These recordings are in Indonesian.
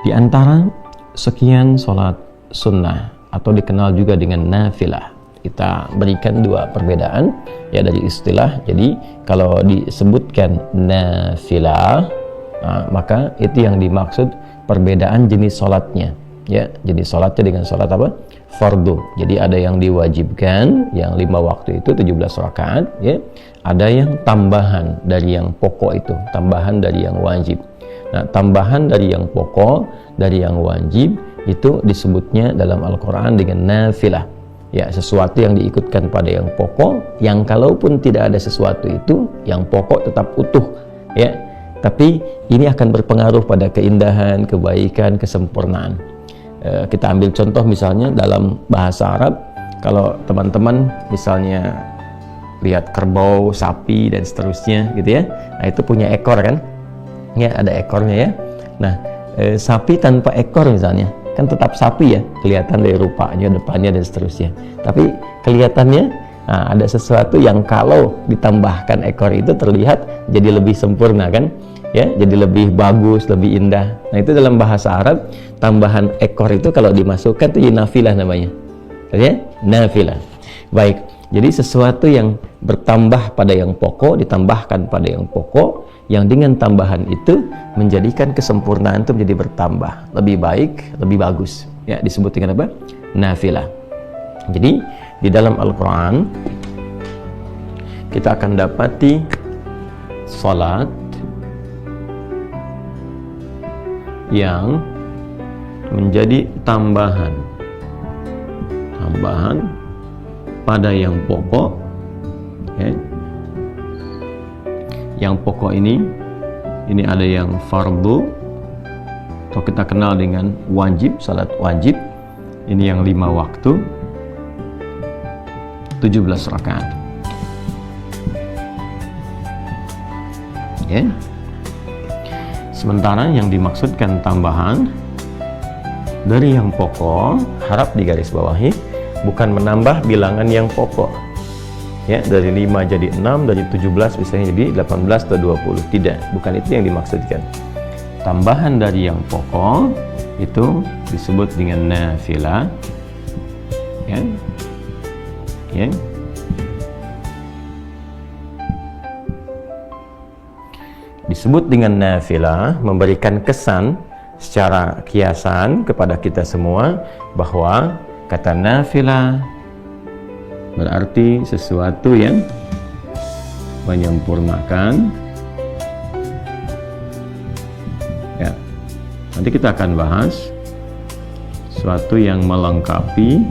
Di antara sekian sholat sunnah atau dikenal juga dengan nafilah, kita berikan dua perbedaan ya dari istilah. Jadi kalau disebutkan nafilah, maka itu yang dimaksud perbedaan jenis sholatnya ya. Jenis sholatnya dengan sholat apa? Fardu. Jadi ada yang diwajibkan yang 5 waktu itu 17 rakaat ya. Ada yang tambahan dari yang pokok itu, tambahan dari yang wajib. Nah, tambahan dari yang pokok, dari yang wajib itu disebutnya dalam Al-Quran dengan nafilah ya, sesuatu yang diikutkan pada yang pokok, yang kalaupun tidak ada sesuatu itu, yang pokok tetap utuh ya, tapi ini akan berpengaruh pada keindahan, kebaikan, kesempurnaan. Kita ambil contoh misalnya dalam bahasa Arab, kalau teman-teman misalnya lihat kerbau, sapi dan seterusnya gitu ya, nah itu punya ekor kan ya, ada ekornya ya. Nah sapi tanpa ekor misalnya kan tetap sapi ya, kelihatan dari rupanya, depannya dan seterusnya, tapi kelihatannya ada sesuatu yang kalau ditambahkan ekor itu terlihat jadi lebih sempurna kan ya, jadi lebih bagus, lebih indah. Nah itu dalam bahasa Arab, tambahan ekor itu kalau dimasukkan itu nafilah namanya ya, nafilah. Baik, jadi sesuatu yang bertambah pada yang pokok, ditambahkan pada yang pokok, yang dengan tambahan itu menjadikan kesempurnaan itu menjadi bertambah, lebih baik, lebih bagus ya, disebut dengan apa? Nafilah. Jadi di dalam Al-Quran kita akan dapati salat yang menjadi tambahan pada yang pokok ya. Yang pokok ini ada yang fardu atau kita kenal dengan wajib, salat wajib. Ini yang 5 waktu 17 rakaat ya. Sementara yang dimaksudkan tambahan dari yang pokok, harap digarisbawahi, bukan menambah bilangan yang pokok ya, dari 5 jadi 6, dari 17 misalnya jadi 18 atau 20, tidak, bukan itu yang dimaksudkan. Tambahan dari yang pokok itu disebut dengan nafilah ya, ya. Disebut dengan nafilah, memberikan kesan secara kiasan kepada kita semua bahwa kata nafilah berarti sesuatu yang menyempurnakan ya. Nanti kita akan bahas sesuatu yang melengkapi,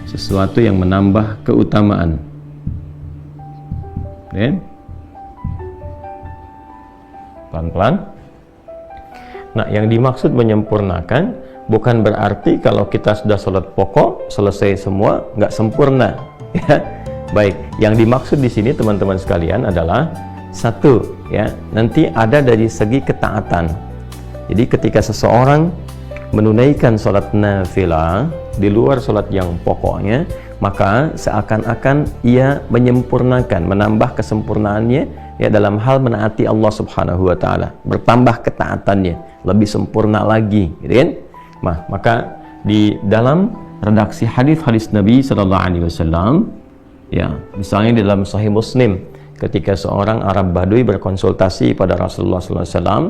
sesuatu yang menambah keutamaan ya. Pelan-pelan. Nah, yang dimaksud menyempurnakan bukan berarti kalau kita sudah sholat pokok selesai semua nggak sempurna ya. Baik, yang dimaksud di sini teman-teman sekalian adalah satu ya, nanti ada dari segi ketaatan. Jadi ketika seseorang menunaikan sholat nafilah di luar sholat yang pokoknya, maka seakan-akan ia menyempurnakan, menambah kesempurnaannya ya dalam hal menaati Allah Subhanahu wa taala, bertambah ketaatannya, lebih sempurna lagi gitu kan. Maka di dalam redaksi hadis-hadis Nabi sallallahu alaihi wasallam ya, misalnya di dalam Sahih Muslim ketika seorang Arab Badui berkonsultasi pada Rasulullah sallallahu alaihi wasallam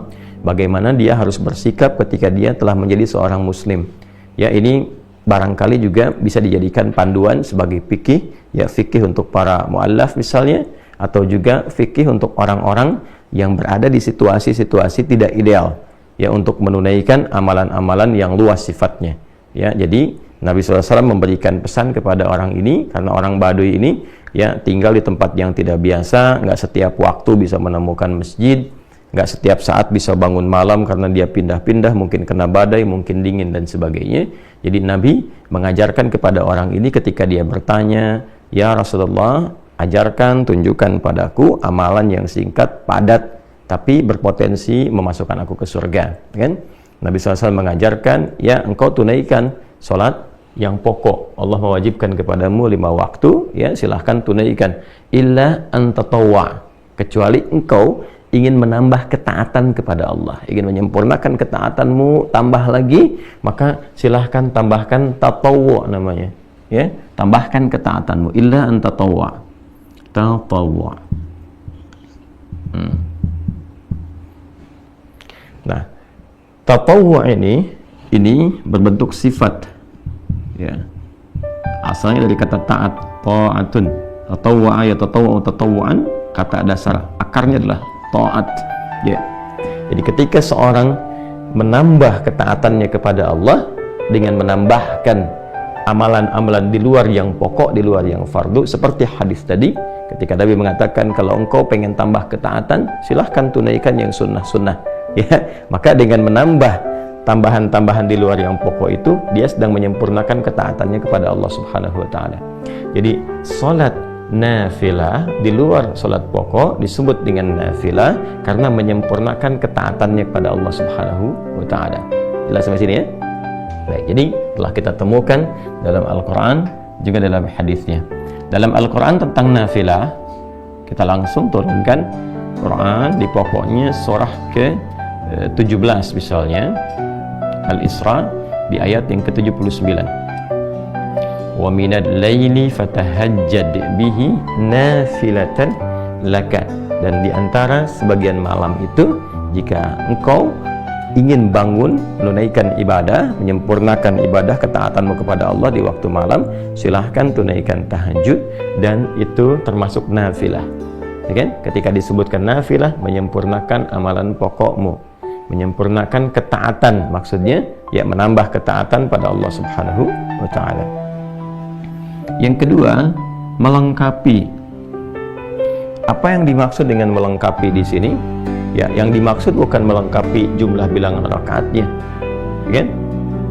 bagaimana dia harus bersikap ketika dia telah menjadi seorang muslim. Ya, ini barangkali juga bisa dijadikan panduan sebagai fikih ya, fikih untuk para muallaf misalnya, atau juga fikih untuk orang-orang yang berada di situasi-situasi tidak ideal ya, untuk menunaikan amalan-amalan yang luas sifatnya ya. Jadi Nabi SAW memberikan pesan kepada orang ini, karena orang Baduy ini ya tinggal di tempat yang tidak biasa, nggak setiap waktu bisa menemukan masjid, nggak setiap saat bisa bangun malam karena dia pindah-pindah, mungkin kena badai, mungkin dingin dan sebagainya. Jadi Nabi mengajarkan kepada orang ini ketika dia bertanya, ya Rasulullah, ajarkan, tunjukkan padaku amalan yang singkat, padat, tapi berpotensi memasukkan aku ke surga kan. Nabi SAW mengajarkan, ya engkau tunaikan sholat yang pokok, Allah mewajibkan kepadamu 5 waktu ya, silahkan tunaikan, illa antatawwa, kecuali engkau ingin menambah ketaatan kepada Allah, ingin menyempurnakan ketaatanmu, tambah lagi, maka silahkan tambahkan tatawwu namanya, ya, tambahkan ketaatanmu, illa an tatawwu. Nah, tatawwu ini berbentuk sifat, ya, asalnya dari kata taat, ta'atun. Tatawwa ya tatawwa tatawwan, kata dasar akarnya adalah taat, ya. Jadi ketika seorang menambah ketaatannya kepada Allah dengan menambahkan amalan-amalan di luar yang pokok, di luar yang fardu, seperti hadis tadi ketika Nabi mengatakan kalau engkau pengen tambah ketaatan silahkan tunaikan yang sunnah-sunnah, ya. Maka dengan menambah tambahan-tambahan di luar yang pokok itu, dia sedang menyempurnakan ketaatannya kepada Allah Subhanahu wa taala. Jadi salat nafilah di luar salat pokok disebut dengan nafilah karena menyempurnakan ketaatannya kepada Allah Subhanahu wa taala. Jelas sampai sini, ya? Baik, jadi telah kita temukan dalam Al-Qur'an juga dalam hadisnya. Dalam Al-Qur'an tentang nafilah, kita langsung turunkan Quran di pokoknya surah ke-17 misalnya, Al-Isra di ayat yang ke-79. Wa minal laili fatahajjad bihi nafilatan laka. Dan di antara sebagian malam itu, jika engkau ingin bangun menunaikan ibadah, menyempurnakan ibadah ketaatanmu kepada Allah di waktu malam, silahkan tunaikan tahajud, dan itu termasuk nafilah, ya kan? Ketika disebutkan nafilah, menyempurnakan amalan pokokmu, menyempurnakan ketaatan, maksudnya ya menambah ketaatan pada Allah Subhanahu wa taala. Yang kedua, melengkapi. Apa yang dimaksud dengan melengkapi di sini? Ya, yang dimaksud bukan melengkapi jumlah bilangan rakaatnya, kan?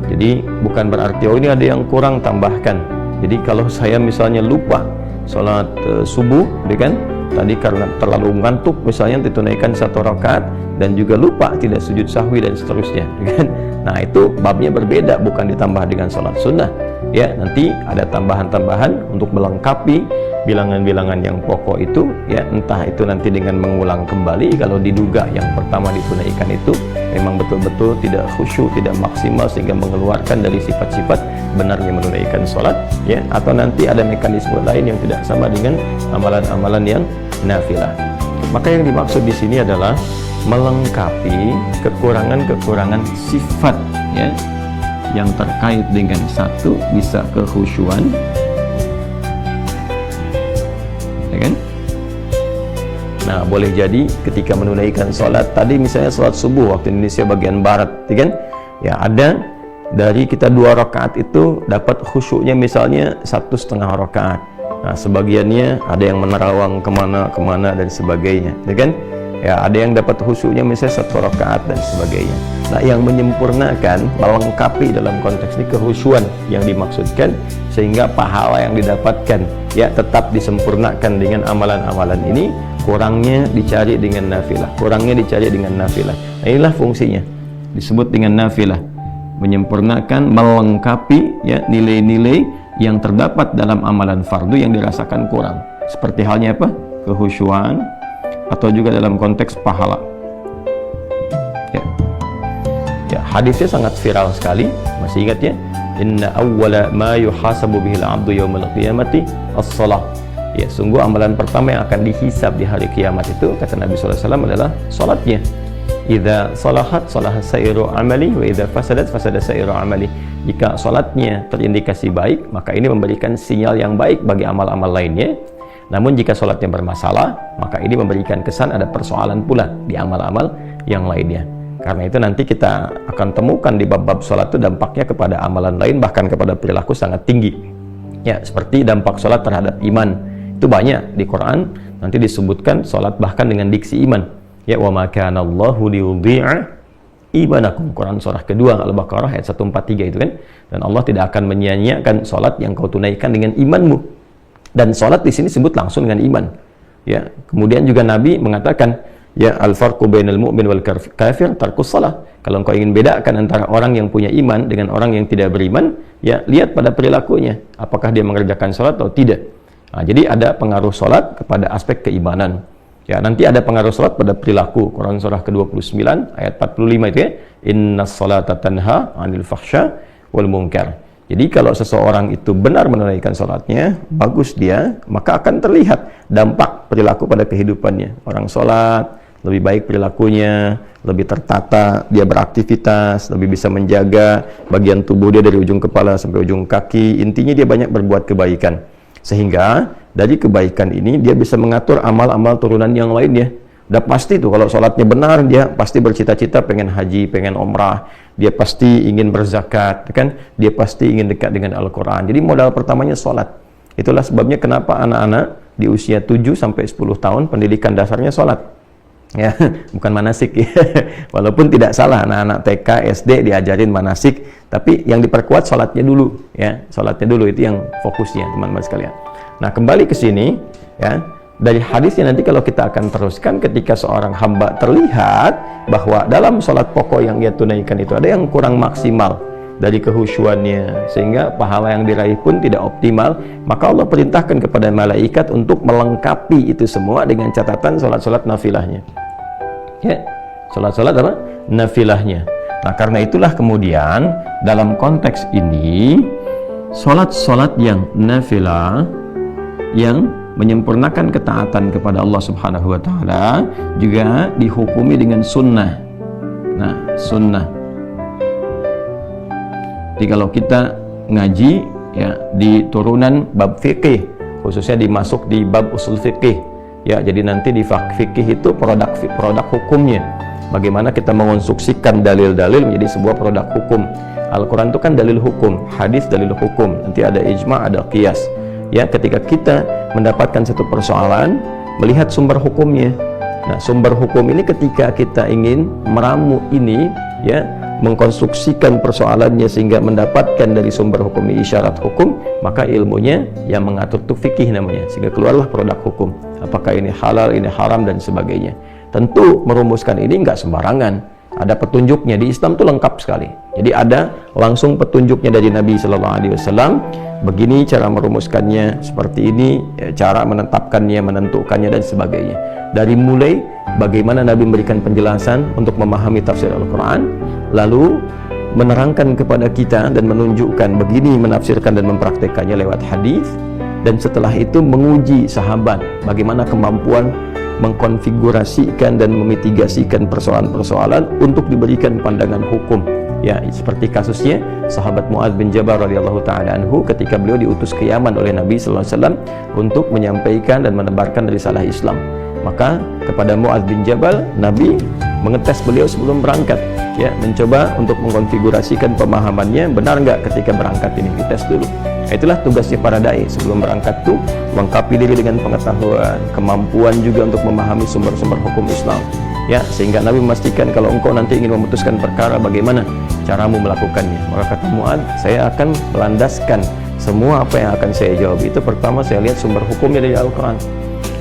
Jadi bukan berarti oh ini ada yang kurang tambahkan. Jadi kalau saya misalnya lupa sholat subuh, kan? Tadi karena terlalu ngantuk misalnya ditunaikan 1 rakaat dan juga lupa tidak sujud sahwi dan seterusnya, kan? Nah itu babnya berbeda, bukan ditambah dengan sholat sunnah. Ya, nanti ada tambahan-tambahan untuk melengkapi bilangan-bilangan yang pokok itu, ya, entah itu nanti dengan mengulang kembali kalau diduga yang pertama ditunaikan itu memang betul-betul tidak khusyuk, tidak maksimal sehingga mengeluarkan dari sifat-sifat benarnya menunaikan sholat, ya, atau nanti ada mekanisme lain yang tidak sama dengan amalan-amalan yang nafilah. Maka yang dimaksud di sini adalah melengkapi kekurangan-kekurangan sifat, ya, yang terkait dengan satu bisa kekhusyuan, ya kan? Nah, boleh jadi ketika menunaikan sholat tadi misalnya sholat subuh waktu Indonesia bagian barat, ya kan? Ya, ada dari kita 2 rakaat itu dapat khusyuknya misalnya 1,5 rakaat. Nah, sebagiannya ada yang menerawang kemana dan sebagainya, ya kan? Ya, ada yang dapat khusyuknya misalnya 1 rakaat dan sebagainya. Nah, yang menyempurnakan, melengkapi dalam konteks ini kekhusyuan yang dimaksudkan, sehingga pahala yang didapatkan ya tetap disempurnakan dengan amalan-amalan ini, kurangnya dicari dengan nafilah, Nah, inilah fungsinya disebut dengan nafilah, menyempurnakan, melengkapi ya nilai-nilai yang terdapat dalam amalan fardu yang dirasakan kurang, seperti halnya apa? Kekhusyuan, atau juga dalam konteks pahala. Ya, hadisnya sangat viral sekali, masih ingat ya? Inna awwala ma yuhasabu bihil abdu yawmal qiyamati as-salah. Ya, sungguh amalan pertama yang akan dihisab di hari kiamat itu, kata Nabi SAW, adalah salatnya. Idza salahat salaha sa'iru amali wa idza fasadat fasada sa'iru amali. Jika salatnya terindikasi baik, maka ini memberikan sinyal yang baik bagi amal-amal lainnya. Namun jika salatnya bermasalah, maka ini memberikan kesan ada persoalan pula di amal-amal yang lainnya. Karena itu nanti kita akan temukan di bab-bab salat itu dampaknya kepada amalan lain, bahkan kepada perilaku sangat tinggi. Ya, seperti dampak salat terhadap iman. Itu banyak di Quran, nanti disebutkan salat bahkan dengan diksi iman. Ya, wa ma kana Allahu liyudhi'a imanakum. Quran surah kedua Al-Baqarah ayat 143 itu kan. Dan Allah tidak akan menyia-nyiakan salat yang kau tunaikan dengan imanmu. Dan salat di sini disebut langsung dengan iman. Ya, kemudian juga Nabi mengatakan, ya, al-farqu bainal mu'min wal kafir tarkus shalah. Kalau engkau ingin bedakan antara orang yang punya iman dengan orang yang tidak beriman, ya lihat pada perilakunya, apakah dia mengerjakan salat atau tidak. Nah, jadi ada pengaruh salat kepada aspek keimanan. Ya, nanti ada pengaruh salat pada perilaku. Quran surah ke-29 ayat 45 itu ya. Innas salata tanha 'anil fahsya wal munkar. Jadi kalau seseorang itu benar menunaikan salatnya, bagus dia, maka akan terlihat dampak perilaku pada kehidupannya. Orang salat lebih baik perilakunya, lebih tertata, dia beraktivitas, lebih bisa menjaga bagian tubuh dia dari ujung kepala sampai ujung kaki. Intinya dia banyak berbuat kebaikan. Sehingga dari kebaikan ini dia bisa mengatur amal-amal turunan yang lainnya. Udah pasti tuh kalau sholatnya benar, dia pasti bercita-cita pengen haji, pengen umrah, dia pasti ingin berzakat, kan? Dia pasti ingin dekat dengan Al-Quran. Jadi modal pertamanya sholat. Itulah sebabnya kenapa anak-anak di usia 7 sampai 10 tahun pendidikan dasarnya sholat. Ya, bukan manasik ya. Walaupun tidak salah anak-anak TK, SD diajarin manasik, tapi yang diperkuat sholatnya dulu ya. Sholatnya dulu itu yang fokusnya, teman-teman sekalian. Nah, kembali ke sini ya. Dari hadisnya nanti kalau kita akan teruskan, ketika seorang hamba terlihat bahwa dalam sholat pokok yang ia tunaikan itu ada yang kurang maksimal dari kehusyuannya, sehingga pahala yang diraih pun tidak optimal, maka Allah perintahkan kepada malaikat untuk melengkapi itu semua dengan catatan sholat-sholat nafilahnya ya, sholat-sholat apa? Nafilahnya. Nah, karena itulah kemudian dalam konteks ini sholat-sholat yang nafilah yang menyempurnakan ketaatan kepada Allah Subhanahu wa Ta'ala juga dihukumi dengan sunnah. Nah, sunnah. Jadi kalau kita ngaji ya di turunan bab fikih, khususnya dimasuk di bab usul fikih ya, jadi nanti di fikih itu produk hukumnya, bagaimana kita mengonstruksikan dalil-dalil menjadi sebuah produk hukum. Al-Quran itu kan dalil hukum, hadis dalil hukum, nanti ada ijma', ada qiyas ya. Ketika kita mendapatkan satu persoalan, melihat sumber hukumnya. Nah, sumber hukum ini ketika kita ingin meramu ini ya, mengkonstruksikan persoalannya sehingga mendapatkan dari sumber hukum ini isyarat hukum, maka ilmunya yang mengatur itu fikih namanya, sehingga keluarlah produk hukum. Apakah ini halal, ini haram, dan sebagainya. Tentu merumuskan ini nggak sembarangan, ada petunjuknya. Di Islam itu lengkap sekali. Jadi ada langsung petunjuknya dari Nabi Sallallahu Alaihi Wasallam. Begini cara merumuskannya, seperti ini cara menetapkannya, menentukannya, dan sebagainya. Dari mulai bagaimana Nabi memberikan penjelasan untuk memahami tafsir Al-Quran, lalu menerangkan kepada kita dan menunjukkan begini menafsirkan dan mempraktekannya lewat hadis, dan setelah itu menguji sahabat bagaimana kemampuan mengkonfigurasikan dan memitigasikan persoalan-persoalan untuk diberikan pandangan hukum. Ya, seperti kasusnya sahabat Mu'adz bin Jabal radhiyallahu taala anhu ketika beliau diutus ke Yaman oleh Nabi sallallahu alaihi wasallam untuk menyampaikan dan menebarkan risalah Islam. Maka kepada Mu'adz bin Jabal, Nabi mengetes beliau sebelum berangkat, ya, mencoba untuk mengkonfigurasikan pemahamannya benar nggak ketika berangkat ini, dites dulu. Nah, itulah tugasnya para dai sebelum berangkat tuh, lengkapi diri dengan pengetahuan, kemampuan juga untuk memahami sumber-sumber hukum Islam. Ya, sehingga Nabi memastikan kalau engkau nanti ingin memutuskan perkara, bagaimana caramu melakukannya. Maka kata Mu'adz, saya akan melandaskan semua apa yang akan saya jawab itu, pertama saya lihat sumber hukumnya dari Al-Quran.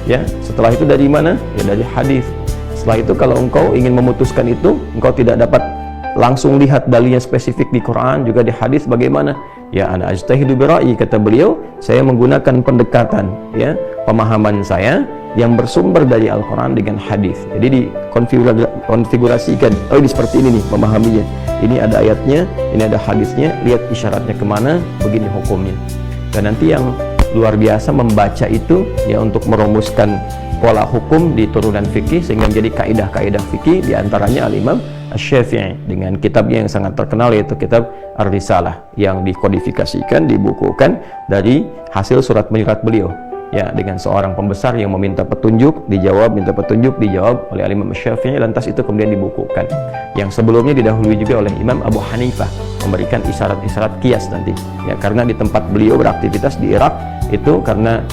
Ya, setelah itu dari mana? Ya, dari hadis. Setelah itu kalau engkau ingin memutuskan itu, engkau tidak dapat langsung lihat dalilnya spesifik di Quran, juga di hadis, bagaimana? Ya, ana ajtahidu bira'i, kata beliau, saya menggunakan pendekatan, ya, pemahaman saya yang bersumber dari Al-Quran dengan hadis. Jadi dikonfigurasikan, oh ini seperti ini nih memahaminya, ini ada ayatnya, ini ada hadisnya, lihat isyaratnya kemana, begini hukumnya. Dan nanti yang luar biasa membaca itu ya untuk merumuskan pola hukum di turunan fikih sehingga menjadi kaidah-kaidah fikih, diantaranya Al-Imam Asy-Syafi'i dengan kitabnya yang sangat terkenal, yaitu kitab Ar-Risalah, yang dikodifikasikan, dibukukan dari hasil surat menyurat beliau, ya, dengan seorang pembesar yang meminta petunjuk, dijawab, minta petunjuk, dijawab oleh Al-Imam Asy-Syafi'i, lantas itu kemudian dibukukan. Yang sebelumnya didahului juga oleh Imam Abu Hanifah, memberikan isyarat-isyarat qiyas nanti, ya, karena di tempat beliau beraktivitas di Irak itu karena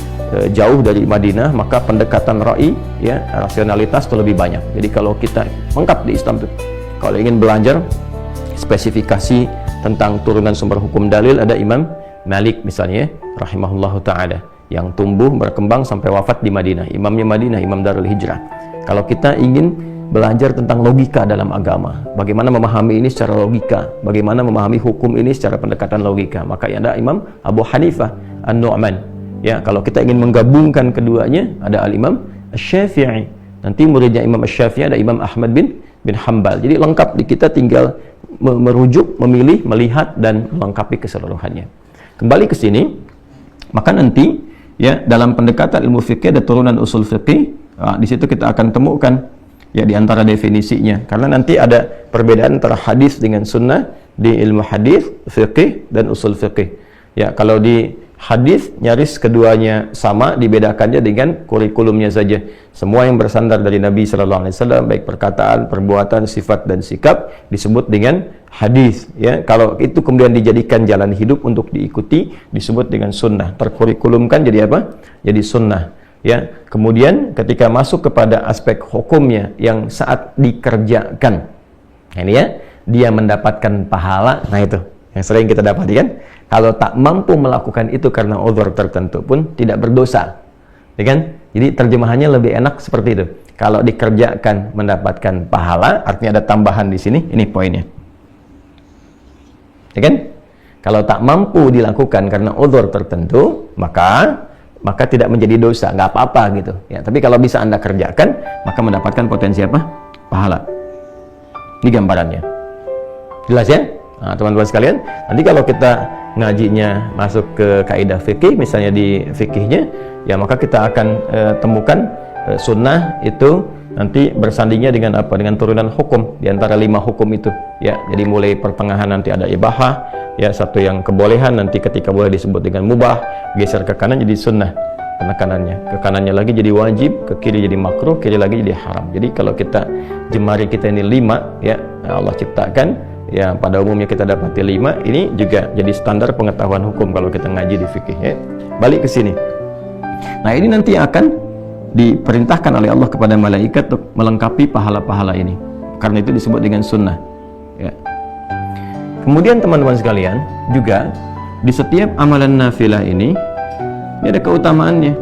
jauh dari Madinah, maka pendekatan ra'i, ya, rasionalitas itu lebih banyak. Jadi kalau kita lengkap di Islam itu, kalau ingin belajar spesifikasi tentang turunan sumber hukum dalil, ada Imam Malik misalnya rahimahullahu ta'ala, yang tumbuh berkembang sampai wafat di Madinah, imamnya Madinah, Imam Darul Hijrah. Kalau kita ingin belajar tentang logika dalam agama, bagaimana memahami ini secara logika, bagaimana memahami hukum ini secara pendekatan logika, maka ada Imam Abu Hanifah An-Nu'man. Ya, kalau kita ingin menggabungkan keduanya, ada Al-Imam Asy-Syafi'i nanti muridnya Imam Syafi'i ada Imam Ahmad bin Hambal. Jadi lengkap, di kita tinggal merujuk, memilih, melihat dan melengkapi keseluruhannya. Kembali ke sini, maka nanti ya dalam pendekatan ilmu fikih ada turunan usul fikih. Di situ kita akan temukan ya di antara definisinya, karena nanti ada perbedaan antara hadis dengan sunnah di ilmu hadis, fikih dan usul fikih. Ya, kalau di hadis nyaris keduanya sama, dibedakannya dengan kurikulumnya saja. Semua yang bersandar dari Nabi sallallahu alaihi wasallam, baik perkataan, perbuatan, sifat dan sikap, disebut dengan hadis. Ya, kalau itu kemudian dijadikan jalan hidup untuk diikuti, disebut dengan sunnah. Terkurikulumkan jadi apa? Jadi sunnah. Ya, kemudian ketika masuk kepada aspek hukumnya yang saat dikerjakan, ini ya, dia mendapatkan pahala. Nah itu yang sering kita dapati kan, kalau tak mampu melakukan itu karena uzur tertentu pun tidak berdosa, ya kan? Jadi terjemahannya lebih enak seperti itu. Kalau dikerjakan mendapatkan pahala, artinya ada tambahan di sini. Ini poinnya, ya kan? Kalau tak mampu dilakukan karena uzur tertentu, maka tidak menjadi dosa, nggak apa-apa gitu. Ya, tapi kalau bisa Anda kerjakan, maka mendapatkan potensi apa? Pahala. Ini gambarannya. Jelas ya? Nah, teman-teman sekalian, nanti kalau kita ngajinya masuk ke kaidah fikih, misalnya di fikihnya, ya maka kita akan temukan sunnah itu nanti bersandingnya dengan apa? Dengan turunan hukum di antara 5 hukum itu. Ya, jadi mulai pertengahan nanti ada ibahah, ya satu yang kebolehan, nanti ketika boleh disebut dengan mubah, geser ke kanan jadi sunnah penekanannya, ke kanannya lagi jadi wajib, ke kiri jadi makruh, kiri lagi jadi haram. Jadi kalau kita jemari kita ini 5, ya Allah ciptakan. Ya, pada umumnya kita dapati 5, ini juga jadi standar pengetahuan hukum kalau kita ngaji di fikih ya. Balik ke sini. Nah, ini nanti akan diperintahkan oleh Allah kepada malaikat untuk melengkapi pahala-pahala ini. Karena itu disebut dengan sunnah. Ya. Kemudian teman-teman sekalian, juga di setiap amalan nafilah ini ada keutamaannya.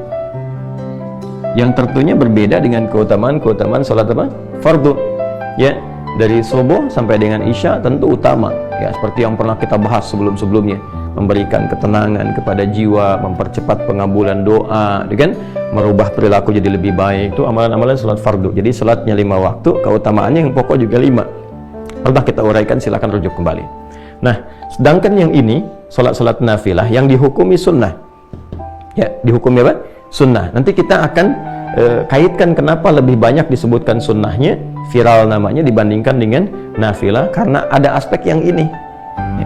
Yang tentunya berbeda dengan keutamaan salat apa? Fardu. Ya. Dari subuh sampai dengan isya tentu utama, ya seperti yang pernah kita bahas sebelum-sebelumnya, memberikan ketenangan kepada jiwa, mempercepat pengabulan doa, kan? Merubah perilaku jadi lebih baik. Itu amalan-amalan salat fardu. Jadi salatnya 5 waktu, keutamaannya yang pokok juga 5. Pernah kita uraikan, silakan rujuk kembali. Nah, sedangkan yang ini salat-salat nafilah yang dihukumi sunnah. Ya, dihukumi apa? Sunnah. Nanti kita akan kaitkan kenapa lebih banyak disebutkan sunnahnya, viral namanya dibandingkan dengan nafilah, karena ada aspek yang ini,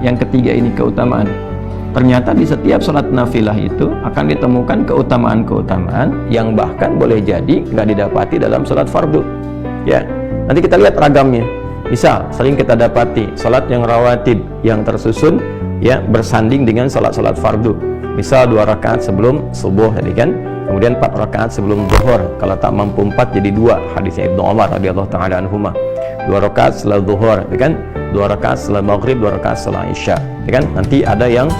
yang ketiga ini, keutamaan. Ternyata di setiap sholat nafilah itu akan ditemukan keutamaan-keutamaan yang bahkan boleh jadi nggak didapati dalam sholat fardu. Ya, nanti kita lihat ragamnya. Misal sering kita dapati sholat yang rawatib yang tersusun ya bersanding dengan sholat-sholat fardu. Misal 2 rakaat sebelum subuh tadi kan, kemudian 4 rakaat sebelum zuhur. Kalau tak mampu 4 jadi 2, hadisnya Ibnu Umar radhiyallahu taala anhuma. 2 rakaat setelah zuhur, kan? 2 rakaat setelah maghrib, 2 rakaat setelah isya, kan? Nanti ada yang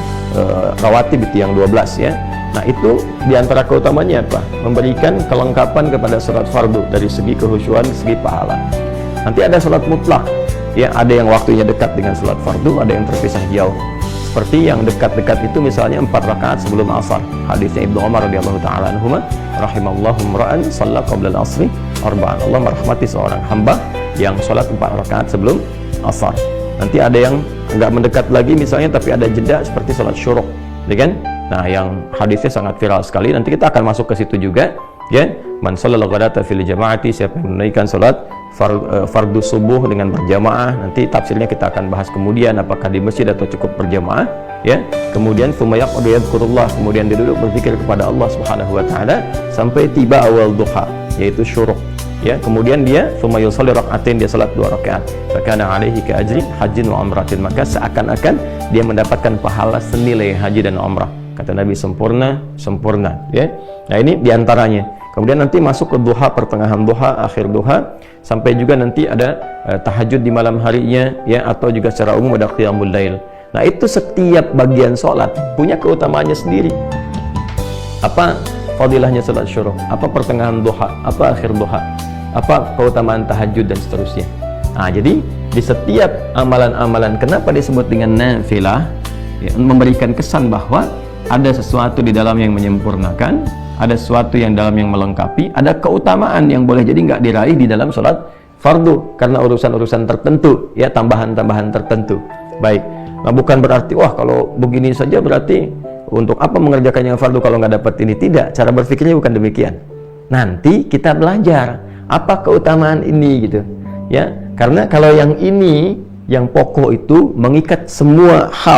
rawatib itu yang 12 ya. Nah, itu diantara keutamanya apa? Memberikan kelengkapan kepada salat fardu dari segi kehusyuan, segi pahala. Nanti ada salat mutlak, ya ada yang waktunya dekat dengan salat fardu, ada yang terpisah jauh. Seperti yang dekat-dekat itu misalnya 4 rakaat sebelum asar. Hadisnya Ibnu Umar radhiyallahu taala anhuma, rahimallahu imra'an shalla qabla al-'asri arba'an. Allah merahmati seorang hamba yang salat 4 rakaat sebelum asar. Nanti ada yang enggak mendekat lagi misalnya tapi ada jeda seperti salat syuruk, ya kan? Nah, yang hadisnya sangat viral sekali, nanti kita akan masuk ke situ juga, ya. Man shallal ghadata fil jama'ati, siapa yang menunaikan salat fardu subuh dengan berjamaah, nanti tafsirnya kita akan bahas kemudian, apakah di masjid atau cukup berjamaah, ya. Kemudian tsumma yaq'udu yadhkurullah, kemudian dia duduk berpikir kepada Allah Subhanahu wa taala sampai tiba awal duha, yaitu syuruk, ya. Kemudian dia tsumma yusalli rak'atain, dia salat 2 rakaat, fa kana 'alaihi ka ajri hajjin wa umratin, maka seakan-akan dia mendapatkan pahala senilai haji dan umrah. Kata Nabi, sempurna, ya. Nah, ini diantaranya. Kemudian nanti masuk ke duha, pertengahan duha, akhir duha, sampai juga nanti ada tahajud di malam harinya, ya, atau juga secara umum ada qiyamul lail. Nah, itu setiap bagian sholat punya keutamaannya sendiri. Apa fadilahnya sholat syuruk, apa pertengahan duha, apa akhir duha, apa keutamaan tahajud dan seterusnya. Nah, jadi di setiap amalan-amalan, kenapa disebut dengan nafilah, ya, memberikan kesan bahwa ada sesuatu di dalam yang menyempurnakan, ada sesuatu yang dalam yang melengkapi, ada keutamaan yang boleh jadi nggak diraih di dalam sholat fardu karena urusan-urusan tertentu, ya, tambahan-tambahan tertentu. Baik, nah bukan berarti wah kalau begini saja berarti untuk apa mengerjakan yang fardu kalau nggak dapat ini. Tidak, cara berpikirnya bukan demikian. Nanti kita belajar apa keutamaan ini gitu, ya, karena kalau yang ini yang pokok itu mengikat semua hal